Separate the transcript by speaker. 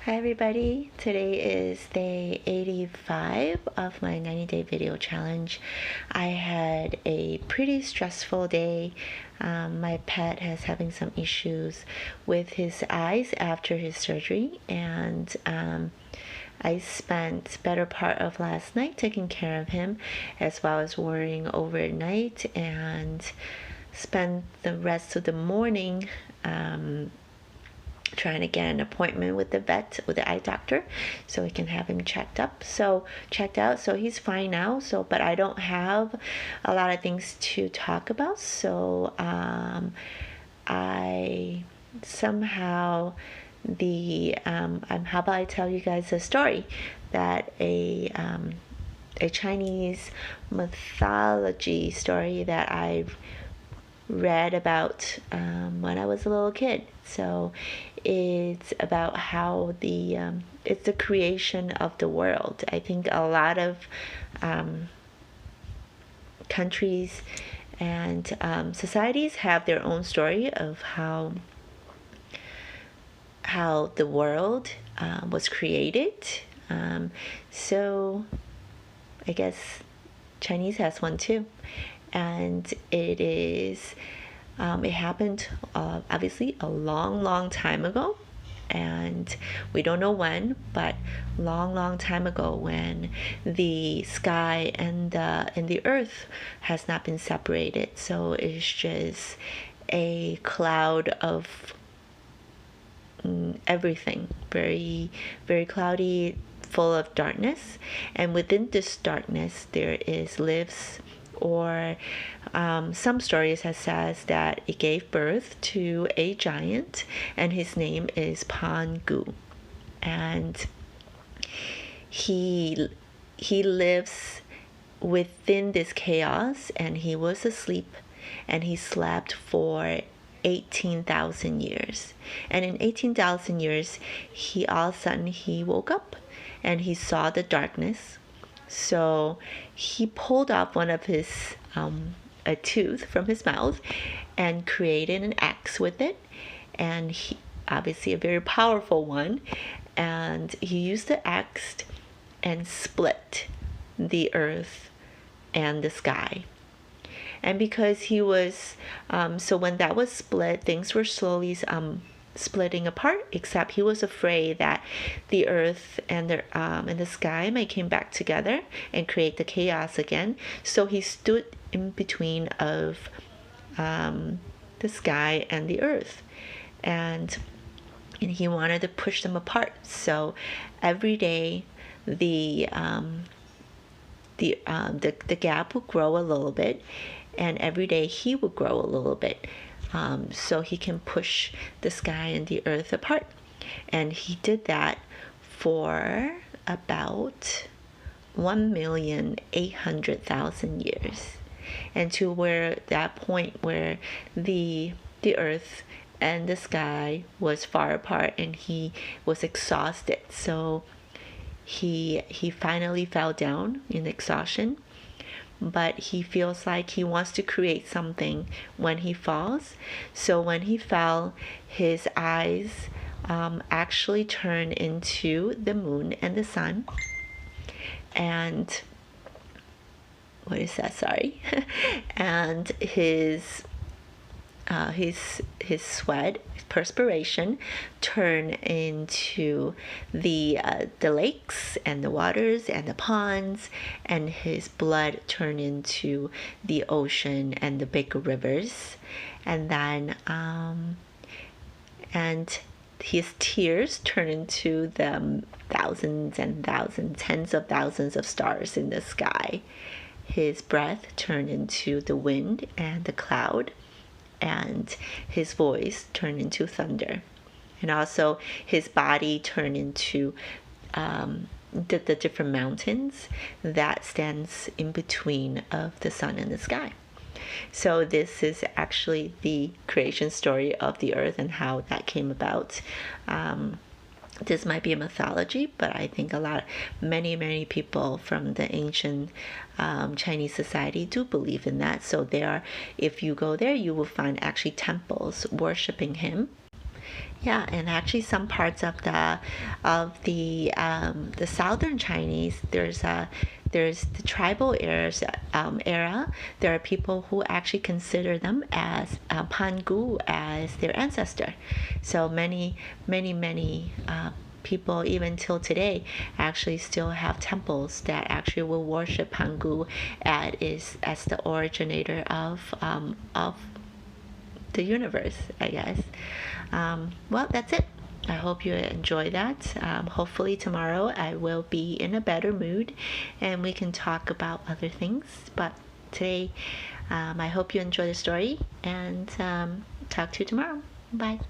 Speaker 1: Hi everybody, today is day 85 of my 90-day video challenge. I had a pretty stressful day. My pet is having some issues with his eyes after his surgery, and I spent better part of last night taking care of him as well as worrying overnight, and spent the rest of the morning trying to get an appointment with the vet, with the eye doctor, so we can have him checked out. So he's fine now. But I don't have a lot of things to talk about. I somehow how about I tell you guys a story that a Chinese mythology story that I've read about when I was a little kid. So it's about how it's the creation of the world. I think a lot of countries and societies have their own story of how the world was created. So I guess Chinese has one too. And it happened obviously a long time ago, and we don't know when, but long time ago, when the sky and the earth has not been separated. So it's just a cloud of everything, very cloudy, full of darkness, and within this darkness there lives, or some stories have says that it gave birth to a giant, and his name is PanGu, and he lives within this chaos, and he was asleep, and he slept for 18,000 years, and in 18,000 years he all of a sudden he woke up and he saw the darkness. So he pulled off one of his a tooth from his mouth and created an axe with it, and he obviously a very powerful one, and he used the axe and split the earth and the sky. And because he was so when that was split, things were slowly splitting apart, except he was afraid that the earth and the sky might come back together and create the chaos again. So he stood in between of the sky and the earth, and he wanted to push them apart. So every day the gap would grow a little bit, and every day he would grow a little bit, so he can push the sky and the earth apart. And he did that for about 1,800,000 years, and to where that point where the earth and the sky was far apart, and he was exhausted. So he finally fell down in exhaustion, but he feels like he wants to create something when he falls. So when he fell, his eyes actually turned into the moon and the sun, and what is that, sorry and his sweat, perspiration, turn into the lakes and the waters and the ponds, and his blood turn into the ocean and the big rivers, and then and his tears turn into the thousands and thousands, tens of thousands of stars in the sky. His breath turned into the wind and the cloud, and his voice turned into thunder, and also his body turned into the different mountains that stands in between of the sun and the sky. So this is actually the creation story of the earth and how that came about. This might be a mythology, but I think many people from the ancient Chinese society do believe in that. So if you go there, you will find actually temples worshiping him. Yeah, and actually, some parts of the southern Chinese, there's the tribal era. There are people who actually consider them as PanGu as their ancestor. So many people even till today actually still have temples that actually will worship PanGu as the originator of the universe, I guess. Well, that's it. I hope you enjoy that. Hopefully, tomorrow I will be in a better mood and we can talk about other things. But today, I hope you enjoy the story and talk to you tomorrow. Bye.